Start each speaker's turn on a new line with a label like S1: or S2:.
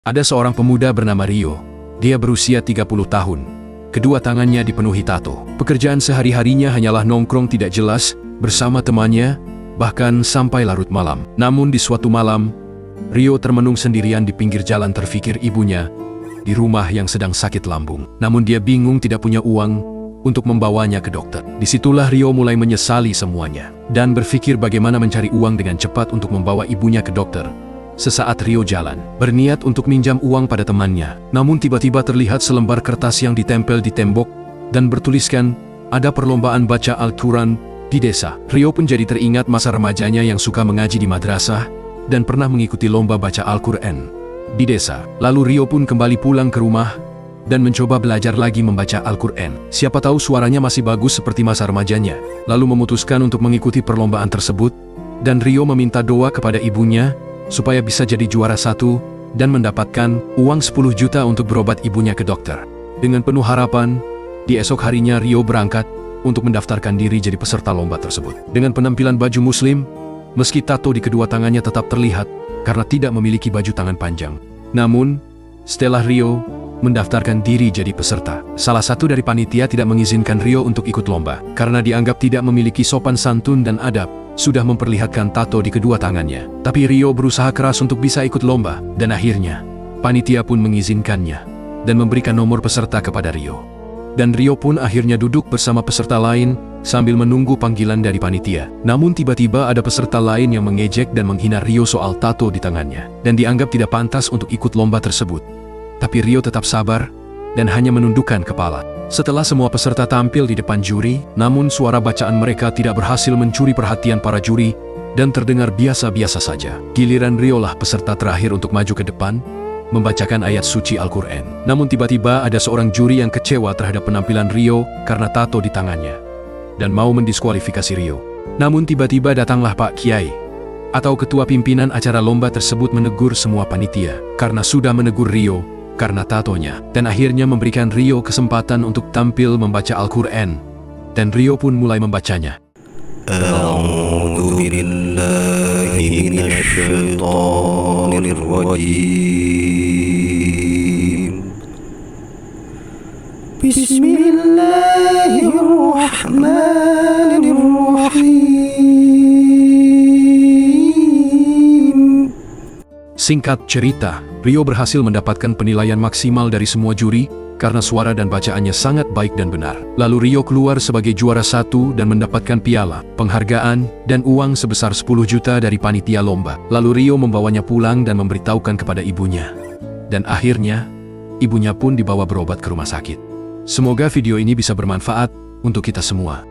S1: Ada seorang pemuda bernama Rio. Dia berusia 30 tahun. Kedua tangannya dipenuhi tato. Pekerjaan sehari-harinya hanyalah nongkrong tidak jelas bersama temannya, bahkan sampai larut malam. Namun di suatu malam, Rio termenung sendirian di pinggir jalan terfikir ibunya di rumah yang sedang sakit lambung. Namun dia bingung tidak punya uang untuk membawanya ke dokter. Disitulah Rio mulai menyesali semuanya dan berpikir bagaimana mencari uang dengan cepat untuk membawa ibunya ke dokter. Sesaat Rio jalan, berniat untuk minjam uang pada temannya. Namun tiba-tiba terlihat selembar kertas yang ditempel di tembok dan bertuliskan, ada perlombaan baca Al-Quran di desa. Rio pun jadi teringat masa remajanya yang suka mengaji di madrasah dan pernah mengikuti lomba baca Al-Quran di desa. Lalu Rio pun kembali pulang ke rumah dan mencoba belajar lagi membaca Al-Quran. Siapa tahu suaranya masih bagus seperti masa remajanya. Lalu memutuskan untuk mengikuti perlombaan tersebut dan Rio meminta doa kepada ibunya supaya bisa jadi juara 1 dan mendapatkan uang 10 juta untuk berobat ibunya ke dokter. Dengan penuh harapan, di esok harinya Rio berangkat untuk mendaftarkan diri jadi peserta lomba tersebut. Dengan penampilan baju muslim, meski tato di kedua tangannya tetap terlihat karena tidak memiliki baju tangan panjang. Namun, setelah Rio mendaftarkan diri jadi peserta, salah satu dari panitia tidak mengizinkan Rio untuk ikut lomba karena dianggap tidak memiliki sopan santun dan adab, sudah memperlihatkan tato di kedua tangannya. Tapi Rio berusaha keras untuk bisa ikut lomba, dan akhirnya panitia pun mengizinkannya dan memberikan nomor peserta kepada Rio. Dan Rio pun akhirnya duduk bersama peserta lain sambil menunggu panggilan dari panitia. Namun tiba-tiba ada peserta lain yang mengejek dan menghina Rio soal tato di tangannya, dan dianggap tidak pantas untuk ikut lomba tersebut. Tapi Rio tetap sabar dan hanya menundukkan kepala. Setelah semua peserta tampil di depan juri, namun suara bacaan mereka tidak berhasil mencuri perhatian para juri dan terdengar biasa-biasa saja. Giliran Rio lah peserta terakhir untuk maju ke depan, membacakan ayat suci Al-Quran. Namun tiba-tiba ada seorang juri yang kecewa terhadap penampilan Rio karena tato di tangannya dan mau mendiskualifikasi Rio. Namun tiba-tiba datanglah Pak Kiai atau ketua pimpinan acara lomba tersebut menegur semua panitia karena sudah menegur Rio karena tatonya, dan akhirnya memberikan Rio kesempatan untuk tampil membaca Al-Quran, dan Rio pun mulai membacanya.
S2: A'udzu billahi minasyaitonir rajim. Bismillahirrahmanirrahim.
S1: Singkat cerita, Rio berhasil mendapatkan penilaian maksimal dari semua juri karena suara dan bacaannya sangat baik dan benar. Lalu Rio keluar sebagai juara 1 dan mendapatkan piala, penghargaan, dan uang sebesar 10 juta dari panitia lomba. Lalu Rio membawanya pulang dan memberitahukan kepada ibunya. Dan akhirnya, ibunya pun dibawa berobat ke rumah sakit. Semoga video ini bisa bermanfaat untuk kita semua.